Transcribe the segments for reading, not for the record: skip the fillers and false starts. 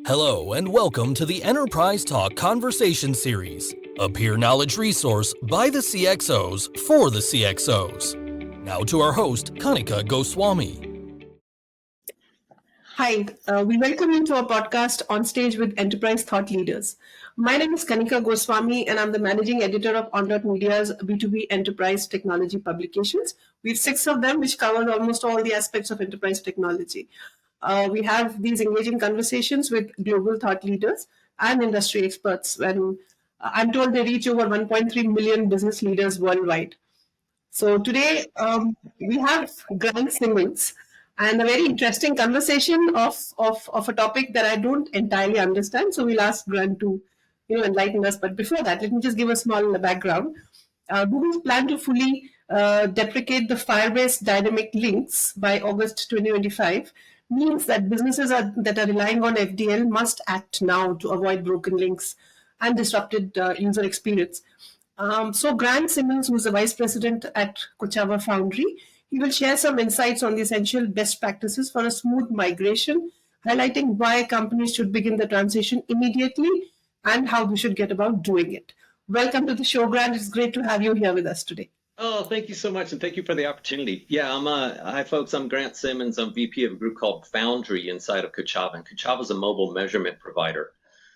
Hello and welcome to the Enterprise Talk Conversation Series, a peer knowledge resource by the CXOs for the CXOs. Now to our host, Kanika Goswami. Hi, we welcome you to our podcast On Stage with Enterprise Thought Leaders. My name is Kanika Goswami and I'm the managing editor of On.Media's B2B enterprise technology publications. We have 6 of them which cover almost all the aspects of enterprise technology. We have these engaging conversations with global thought leaders and industry experts. And I'm told they reach over 1.3 million business leaders worldwide. So today we have Grant Simmons and a very interesting conversation of a topic that I don't entirely understand. So we'll ask Grant to enlighten us. But before that, let me just give a small background. Google's plan to fully deprecate the Firebase Dynamic Links by August 2025 means that businesses that are relying on FDL must act now to avoid broken links and disrupted user experience. So Grant Simmons, who's the vice president at Kochava Foundry, he will share some insights on the essential best practices for a smooth migration, highlighting why companies should begin the transition immediately and how we should get about doing it. Welcome to the show, Grant. It's great to have you here with us today. Oh, thank you so much, and thank you for the opportunity. Yeah, hi folks, I'm Grant Simmons. I'm VP of a group called Foundry inside of Kochava, and Kochava is a mobile measurement provider,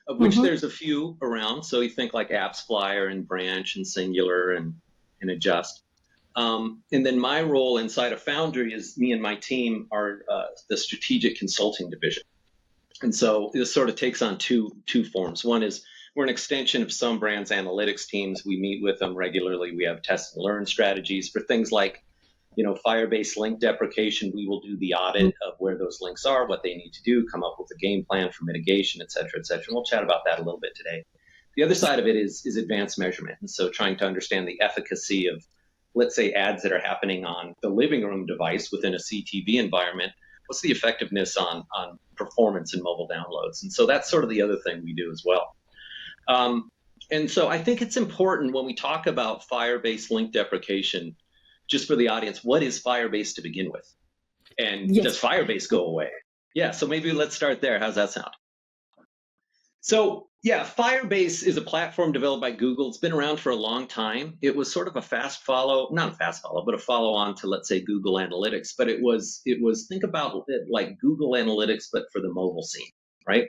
of which there's a few around. So you think like AppsFlyer and Branch and Singular and Adjust. And then my role inside of Foundry is me and my team are the strategic consulting division. And so this sort of takes on two forms. One is we're an extension of some brands' analytics teams. We meet with them regularly. We have test and learn strategies for things like, Firebase link deprecation. We will do the audit of where those links are, what they need to do, come up with a game plan for mitigation, et cetera, et cetera. And we'll chat about that a little bit today. The other side of it is advanced measurement. And so trying to understand the efficacy of, let's say, ads that are happening on the living room device within a CTV environment. What's the effectiveness on performance and mobile downloads? And so that's sort of the other thing we do as well. And so I think it's important when we talk about Firebase link deprecation, just for the audience, what is Firebase to begin with? And does Firebase go away? Yeah, so maybe let's start there. How's that sound? So yeah, Firebase is a platform developed by Google. It's been around for a long time. It was sort of a not a fast follow, but a follow on to, let's say, Google Analytics. But it was think about it like Google Analytics, but for the mobile scene, right?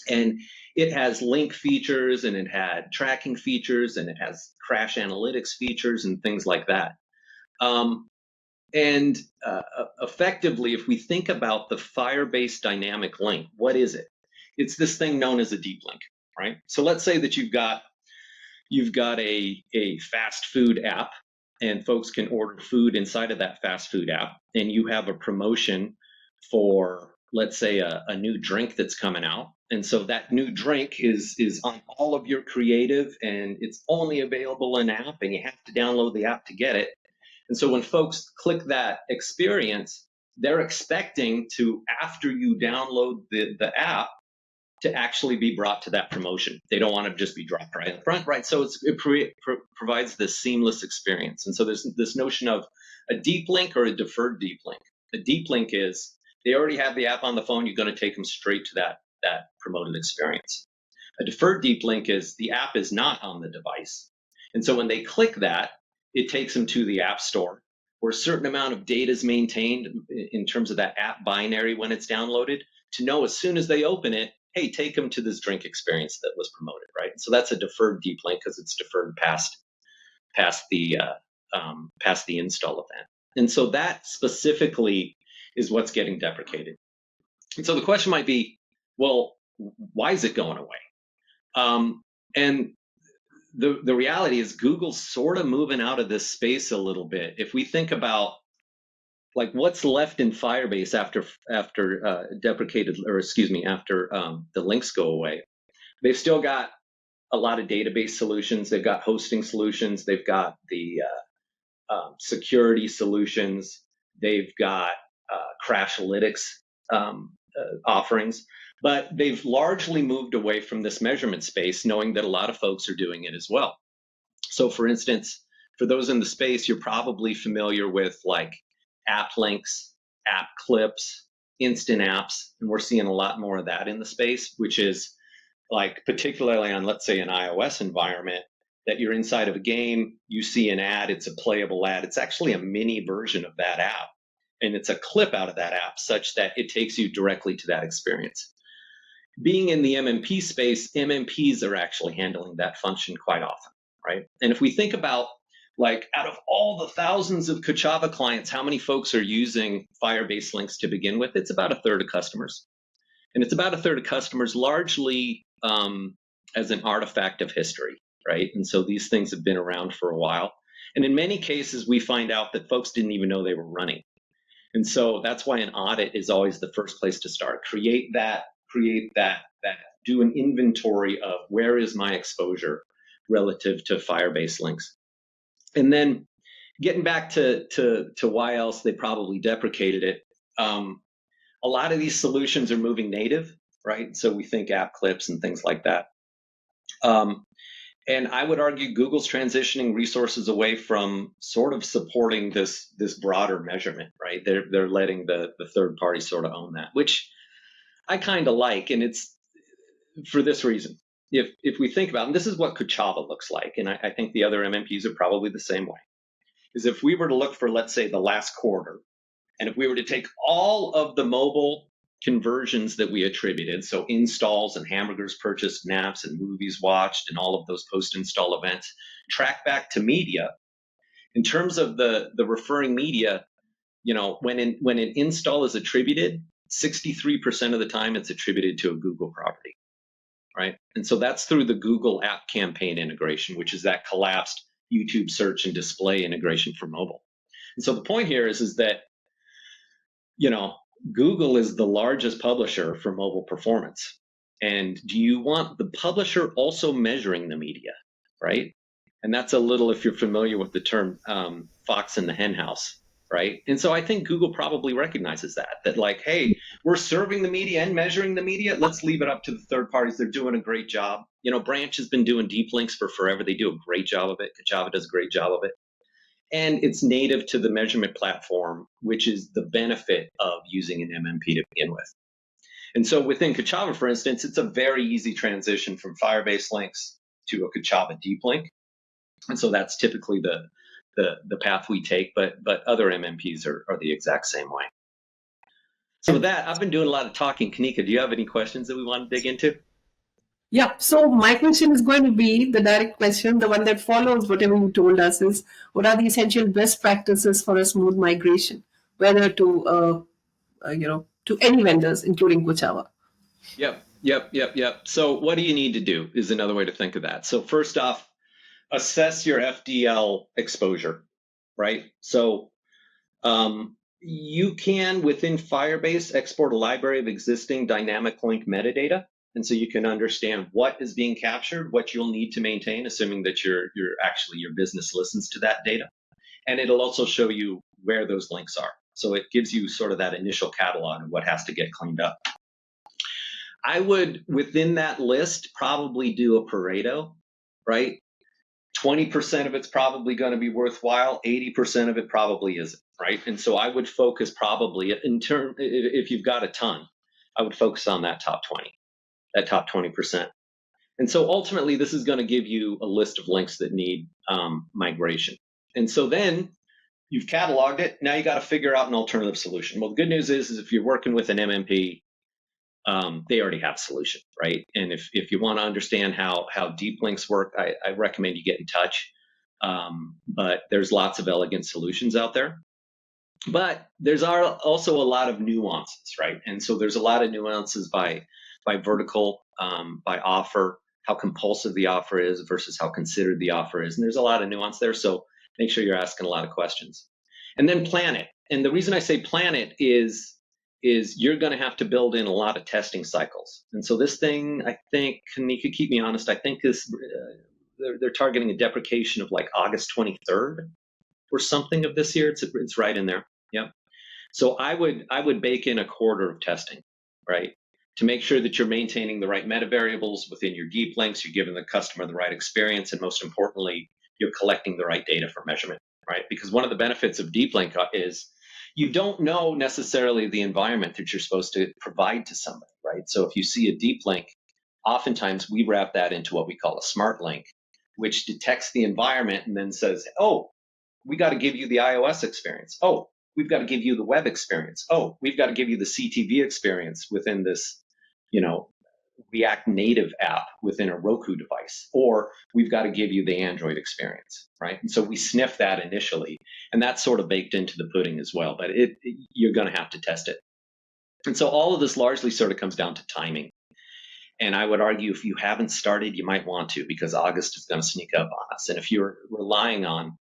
And it has link features, and it had tracking features, and it has crash analytics features and things like that. Effectively, if we think about the Firebase Dynamic Link, what is it? It's this thing known as a deep link, right? So let's say that you've got a fast food app, and folks can order food inside of that fast food app, and you have a promotion for, let's say, a new drink that's coming out. And so that new drink is on all of your creative, and it's only available in app, and you have to download the app to get it. And so when folks click that experience, they're expecting to, after you download the app, to actually be brought to that promotion. They don't want to just be dropped right in front, right? So it provides this seamless experience. And so there's this notion of a deep link or a deferred deep link. A deep link is they already have the app on the phone. You're going to take them straight to that promoted experience. A deferred deep link is the app is not on the device. And so when they click that, it takes them to the app store where a certain amount of data is maintained in terms of that app binary when it's downloaded to know as soon as they open it, hey, take them to this drink experience that was promoted, right? So that's a deferred deep link because it's deferred past the install event. And so that specifically is what's getting deprecated. And so the question might be, well, why is it going away? And the reality is Google's sort of moving out of this space a little bit. If we think about like what's left in Firebase after the links go away, they've still got a lot of database solutions. They've got hosting solutions. They've got the security solutions. They've got Crashlytics offerings. But they've largely moved away from this measurement space, knowing that a lot of folks are doing it as well. So for instance, for those in the space, you're probably familiar with like app links, app clips, instant apps, and we're seeing a lot more of that in the space, which is like particularly on, let's say, an iOS environment, that you're inside of a game, you see an ad, it's a playable ad. It's actually a mini version of that app, and it's a clip out of that app such that it takes you directly to that experience. Being in the MMP space, MMPs are actually handling that function quite often, right? And if we think about, like, out of all the thousands of Kochava clients, how many folks are using Firebase links to begin with? It's about a third of customers. And it's about a third of customers largely as an artifact of history, right? And so these things have been around for a while. And in many cases, we find out that folks didn't even know they were running. And so that's why an audit is always the first place to start. Create that, do an inventory of where is my exposure relative to Firebase links. And then getting back to why else they probably deprecated it. A lot of these solutions are moving native, right? So we think app clips and things like that. And I would argue Google's transitioning resources away from sort of supporting this broader measurement, right? They're letting the third party sort of own that, which I kind of like, and it's for this reason. If we think about, and this is what Kochava looks like, and I think the other MMPs are probably the same way, is if we were to look for, let's say, the last quarter, and if we were to take all of the mobile conversions that we attributed, so installs and hamburgers purchased, naps and movies watched, and all of those post-install events, track back to media, in terms of the referring media, when an install is attributed, 63% of the time it's attributed to a Google property, right? And so that's through the Google App Campaign integration, which is that collapsed YouTube search and display integration for mobile. And so the point here is that, Google is the largest publisher for mobile performance. And do you want the publisher also measuring the media, right? And that's a little, if you're familiar with the term fox in the hen house, right? And so I think Google probably recognizes that like, hey, we're serving the media and measuring the media. Let's leave it up to the third parties. They're doing a great job. Branch has been doing deep links for forever. They do a great job of it. Kochava does a great job of it. And it's native to the measurement platform, which is the benefit of using an MMP to begin with. And so within Kochava, for instance, it's a very easy transition from Firebase links to a Kochava deep link. And so that's typically the path we take, but other MMPs are the exact same way. So with that, I've been doing a lot of talking. Kanika, do you have any questions that we want to dig into? Yeah, so my question is going to be the direct question, the one that follows whatever you told us is, what are the essential best practices for a smooth migration, whether to, to any vendors, including Kochava? Yep. So what do you need to do is another way to think of that. So first off, assess your FDL exposure, right? So you can, within Firebase, export a library of existing dynamic link metadata. And so you can understand what is being captured, what you'll need to maintain, assuming that your business listens to that data. And it'll also show you where those links are. So it gives you sort of that initial catalog of what has to get cleaned up. I would, within that list, probably do a Pareto, right? 20% of it's probably going to be worthwhile. 80% of it probably isn't, right? And so I would focus probably if you've got a ton, I would focus on that top 20. That top 20%. And so ultimately, this is going to give you a list of links that need migration. And so then you've cataloged it. Now you got to figure out an alternative solution. Well, the good news is if you're working with an MMP, they already have a solution, right? And if you want to understand how deep links work, I recommend you get in touch. But there's lots of elegant solutions out there. But there's also a lot of nuances, right? And so there's a lot of nuances by vertical, by offer, how compulsive the offer is versus how considered the offer is. And there's a lot of nuance there. So make sure you're asking a lot of questions. And then plan it. And the reason I say plan it is you're going to have to build in a lot of testing cycles. And so this thing, I think, Kanika, keep me honest, I think they're targeting a deprecation of like August 23rd or something of this year. It's right in there. Yep. So I would bake in a quarter of testing, right? To make sure that you're maintaining the right meta variables within your deep links, you're giving the customer the right experience, and most importantly, you're collecting the right data for measurement, right? Because one of the benefits of deep link is you don't know necessarily the environment that you're supposed to provide to somebody, right? So if you see a deep link, oftentimes we wrap that into what we call a smart link, which detects the environment and then says, oh, we got to give you the iOS experience. Oh, we've got to give you the web experience. Oh, we've got to give you the CTV experience within this, React Native app within a Roku device, or we've got to give you the Android experience, right? And so we sniff that initially, and that's sort of baked into the pudding as well, but you're going to have to test it. And so all of this largely sort of comes down to timing. And I would argue if you haven't started, you might want to, because August is going to sneak up on us. And if you're relying on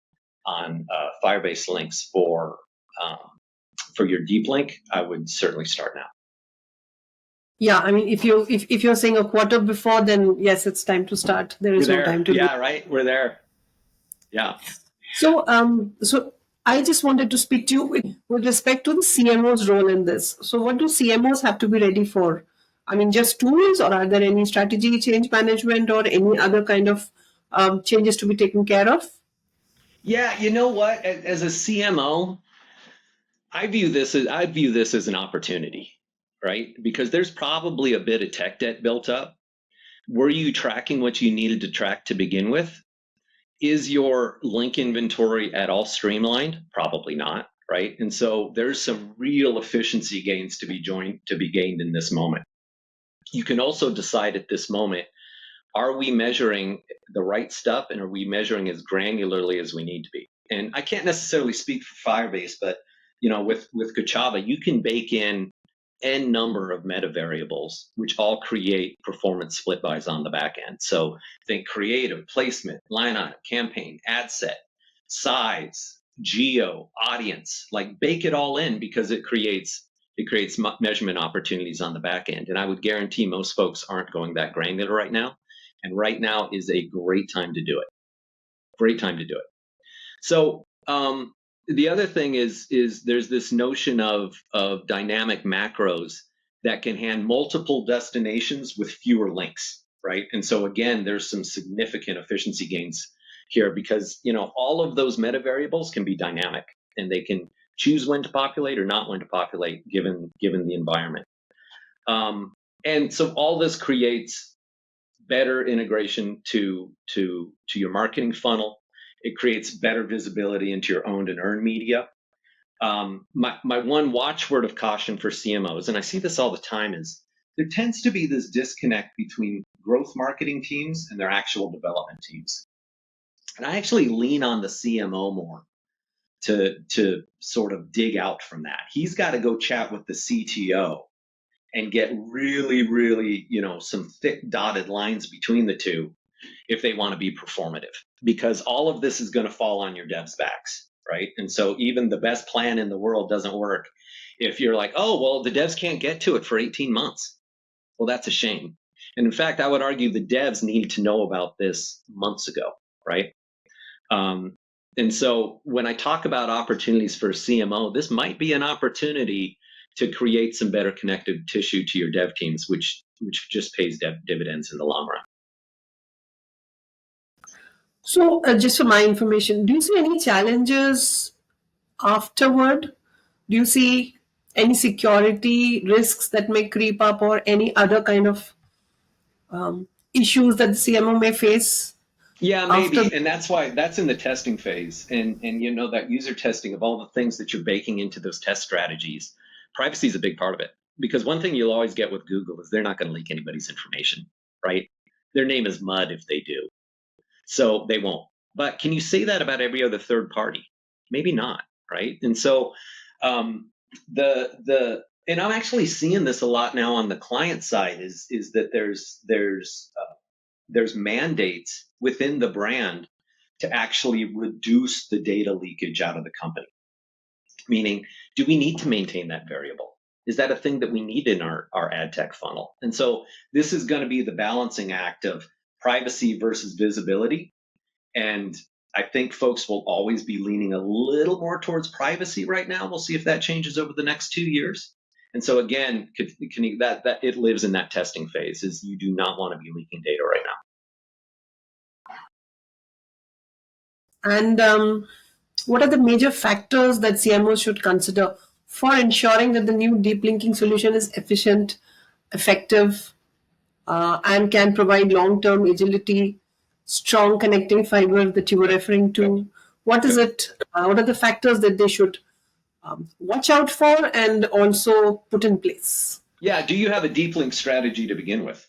Firebase links for your deep link, I would certainly start now. Yeah, I mean, if you're saying a quarter before, then yes, it's time to start. There is no time to. Yeah, right. We're there. Yeah. So I just wanted to speak to you with respect to the CMO's role in this. So what do CMOs have to be ready for? I mean, just tools, or are there any strategy, change management, or any other kind of changes to be taken care of? Yeah, you know what? As a CMO, I view this as an opportunity, right? Because there's probably a bit of tech debt built up. Were you tracking what you needed to track to begin with? Is your link inventory at all streamlined? Probably not, right? And so there's some real efficiency gains to be gained in this moment. You can also decide at this moment, are we measuring the right stuff, and are we measuring as granularly as we need to be? And I can't necessarily speak for Firebase, but with Kochava, you can bake in n number of meta variables, which all create performance split buys on the back end. So think creative, placement, line item, campaign, ad set, size, geo, audience, like bake it all in, because it creates measurement opportunities on the back end. And I would guarantee most folks aren't going that granular right now. And right now is a great time to do it. Great time to do it. So the other thing is there's this notion of dynamic macros that can handle multiple destinations with fewer links, right? And so again, there's some significant efficiency gains here, because all of those meta variables can be dynamic, and they can choose when to populate or not when to populate given the environment. And so all this creates better integration to your marketing funnel. It creates better visibility into your owned and earned media. My one watchword of caution for CMOs, and I see this all the time, is there tends to be this disconnect between growth marketing teams and their actual development teams. And I actually lean on the CMO more to sort of dig out from that. He's got to go chat with the CTO and get really, really, some thick dotted lines between the two if they want to be performative, because all of this is going to fall on your devs' backs, right? And so even the best plan in the world doesn't work if you're like, oh, well, the devs can't get to it for 18 months. Well, that's a shame. And in fact, I would argue the devs needed to know about this months ago, right? And so when I talk about opportunities for a CMO, this might be an opportunity to create some better connective tissue to your dev teams, which just pays dividends in the long run. So just for my information, do you see any challenges afterward? Do you see any security risks that may creep up, or any other kind of issues that the CMO may face? Yeah, maybe. And that's why that's in the testing phase. And that user testing of all the things that you're baking into those test strategies. Privacy is a big part of it, because one thing you'll always get with Google is they're not going to leak anybody's information, right? Their name is mud if they do. So they won't. But can you say that about every other third party? Maybe not, right? And so and I'm actually seeing this a lot now on the client side is that there's mandates within the brand to actually reduce the data leakage out of the company. Meaning, do we need to maintain that variable? Is that a thing that we need in our ad tech funnel? And so this is going to be the balancing act of privacy versus visibility. And I think folks will always be leaning a little more towards privacy right now. We'll see if that changes over the next 2 years. And so again, that it lives in that testing phase, is you do not want to be leaking data right now. And what are the major factors that CMOs should consider for ensuring that the new deep linking solution is efficient, effective, and can provide long-term agility, strong connecting fiber that you were referring to? What is it? What are the factors that they should watch out for and also put in place? Yeah. Do you have a deep link strategy to begin with?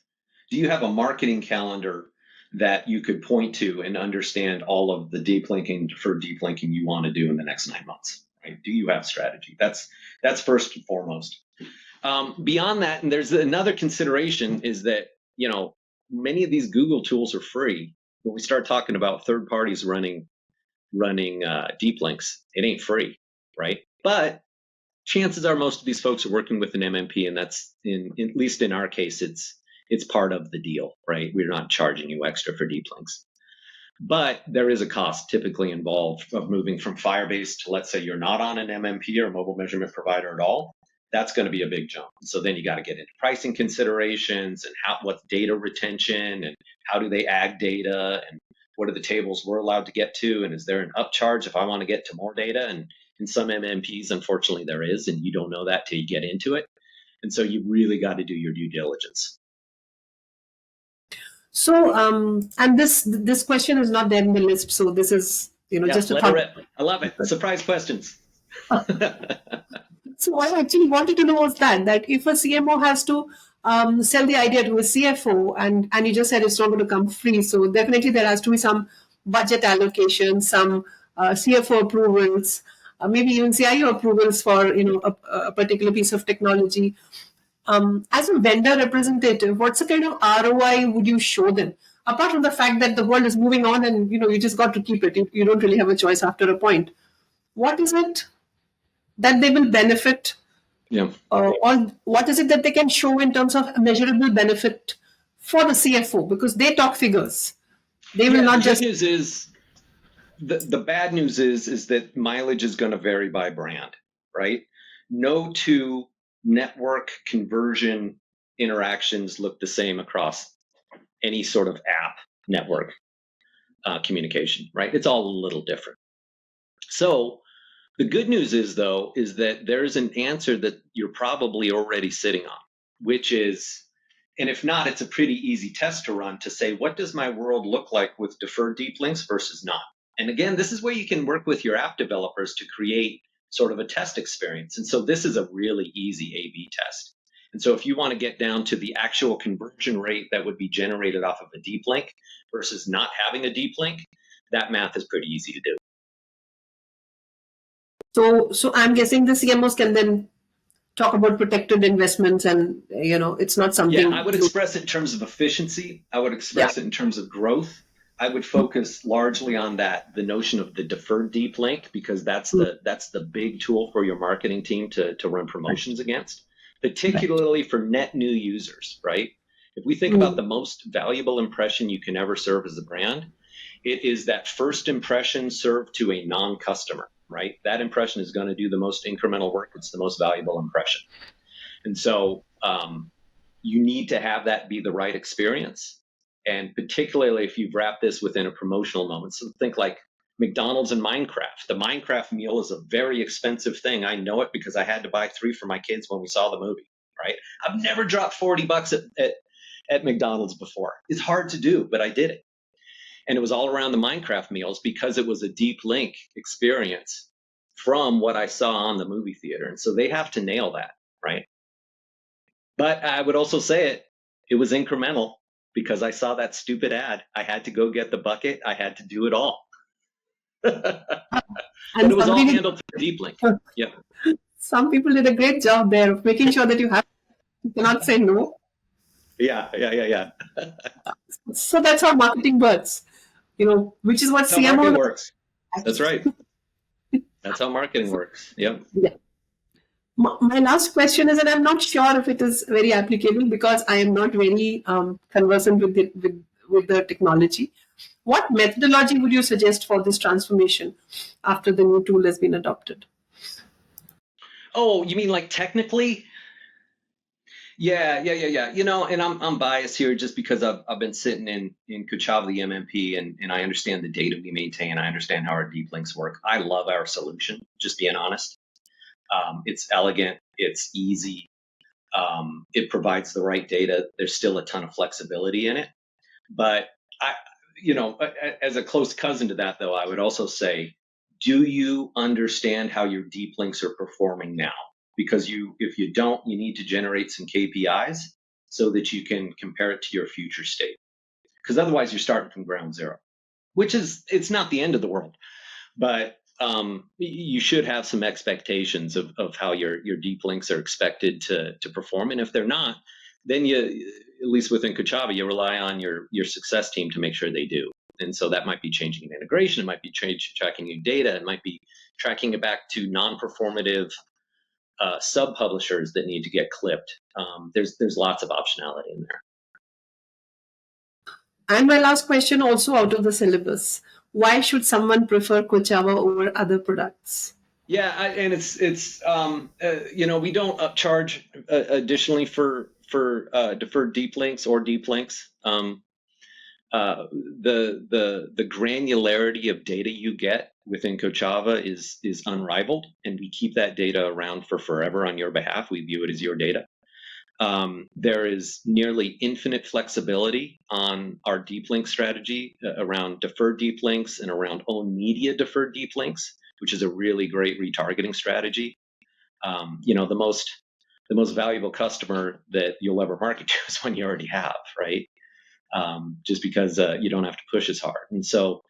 Do you have a marketing calendar that you could point to and understand all of the deep linking for deep linking you want to do in the next 9 months? Right? Do you have strategy? That's first and foremost. Beyond that, and there's another consideration is that, many of these Google tools are free. When we start talking about third parties running deep links, it ain't free, right? But chances are most of these folks are working with an MMP, and that's at least in our case, it's part of the deal, right? We're not charging you extra for deep links. But there is a cost typically involved of moving from Firebase to, let's say you're not on an MMP or a mobile measurement provider at all. That's going to be a big jump. So then you got to get into pricing considerations and what's data retention and how do they ag data and what are the tables we're allowed to get to, and is there an upcharge if I want to get to more data? And in some MMPs, unfortunately, there is, and you don't know that till you get into it. And so you really got to do your due diligence. So, and this question is not there in the list. So this is, just a thought. I love it. Surprise questions. So what I actually wanted to know was that if a CMO has to sell the idea to a CFO, and you just said it's not going to come free, so definitely there has to be some budget allocation, some CFO approvals, maybe even CIO approvals for a particular piece of technology. As a vendor representative, what's the kind of ROI would you show them? Apart from the fact that the world is moving on and you just got to keep it, you don't really have a choice after a point. What is it that they will benefit? Yeah. Or what is it that they can show in terms of a measurable benefit for the CFO? Because they talk figures. They will not just. The good news is, the bad news is that mileage is going to vary by brand, right? No two network conversion interactions look the same across any sort of app network communication, right? It's all a little different. So the good news is that there's an answer that you're probably already sitting on, which is, and if not, it's a pretty easy test to run to say, what does my world look like with deferred deep links versus not? And again, this is where you can work with your app developers to create sort of a test experience. And so this is a really easy A/B test. And so if you want to get down to the actual conversion rate that would be generated off of a deep link versus not having a deep link, that math is pretty easy to do. So I'm guessing the CMOs can then talk about protected investments, and it's not something. Yeah, I would express it in terms of efficiency. I would express it in terms of growth. I would focus largely on the notion of the deferred deep link, because that's the big tool for your marketing team to run promotions against, particularly for net new users, right? If we think about the most valuable impression you can ever serve as a brand, it is that first impression served to a non-customer, right? That impression is going to do the most incremental work. It's the most valuable impression. And so you need to have that be the right experience. And particularly if you've wrapped this within a promotional moment. So think like McDonald's and Minecraft. The Minecraft meal is a very expensive thing. I know it because I had to buy 3 for my kids when we saw the movie, right? I've never dropped $40 at McDonald's before. It's hard to do, but I did it. And it was all around the Minecraft meals because it was a deep link experience from what I saw on the movie theater. And so they have to nail that, right? But I would also say it was incremental because I saw that stupid ad. I had to go get the bucket. I had to do it all. But it was all handled through deep link. Yeah. Some people did a great job there of making sure that you cannot say no. Yeah. So that's how marketing works, which is what CMO marketing works. That's right. That's how marketing works. Yep. Yeah. My last question is, and I'm not sure if it is very applicable because I am not very conversant with the technology. What methodology would you suggest for this transformation after the new tool has been adopted? Oh, you mean like technically? Yeah. And I'm biased here just because I've been sitting in Kochava, the MMP, and I understand the data we maintain. I understand how our deep links work. I love our solution, just being honest. It's elegant, it's easy, it provides the right data. There's still a ton of flexibility in it. But as a close cousin to that, though, I would also say, do you understand how your deep links are performing now? Because if you don't, you need to generate some KPIs so that you can compare it to your future state. Because otherwise, you're starting from ground zero, it's not the end of the world, but you should have some expectations of how your deep links are expected to perform. And if they're not, then at least within Kochava, you rely on your success team to make sure they do. And so that might be changing an integration, it might be tracking new data, it might be tracking it back to non-performative sub-publishers that need to get clipped. There's lots of optionality in there. And my last question, also out of the syllabus: why should someone prefer Kochava over other products? Yeah, and it's we don't upcharge additionally for deferred deep links or deep links. The granularity of data you get within Kochava is unrivaled, and we keep that data around for forever on your behalf. We view it as your data. There is nearly infinite flexibility on our deep link strategy around deferred deep links and around own media deferred deep links, which is a really great retargeting strategy. The most valuable customer that you'll ever market to is one you already have, right? Just because you don't have to push as hard. And so,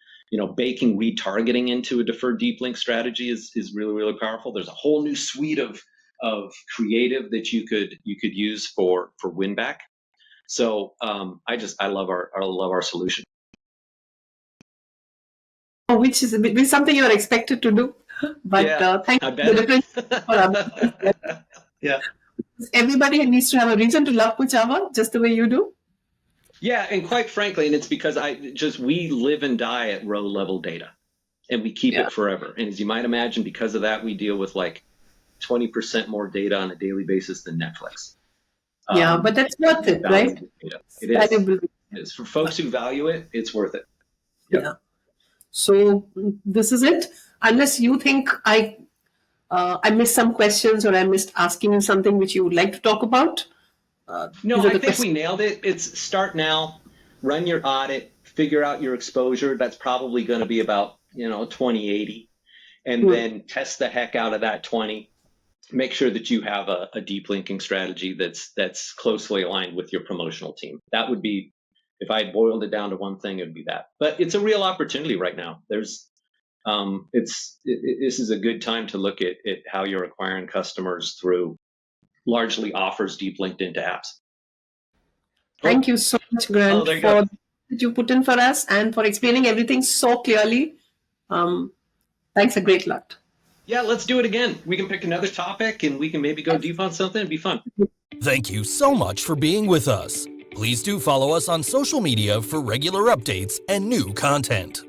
baking retargeting into a deferred deep link strategy is really, really powerful. There's a whole new suite of creative that you could use for win back. So I love our solution. Which is something you're expected to do, but yeah, thank you for the difference for others. Yeah. Everybody needs to have a reason to love Kochava just the way you do. Yeah, and quite frankly, and it's because we live and die at row level data, and we keep it forever. And as you might imagine, because of that, we deal with like 20% more data on a daily basis than Netflix. But that's worth it, right? It is. For folks who value it, it's worth it. Yep. Yeah. So this is it. Unless you think I missed some questions, or I missed asking you something which you would like to talk about. No, I think we nailed it. It's start now, run your audit, figure out your exposure. That's probably going to be about 20/80, and then test the heck out of that 20. Make sure that you have a deep linking strategy that's closely aligned with your promotional team. That would be, if I had boiled it down to one thing, it would be that. But it's a real opportunity right now. This is a good time to look at how you're acquiring customers through largely offers deep linked into apps. Thank you so much, Grant, for that you put in for us and for explaining everything so clearly. Thanks a great lot. Yeah, let's do it again. We can pick another topic and we can maybe go deep on something. It'd be fun. Thank you so much for being with us. Please do follow us on social media for regular updates and new content.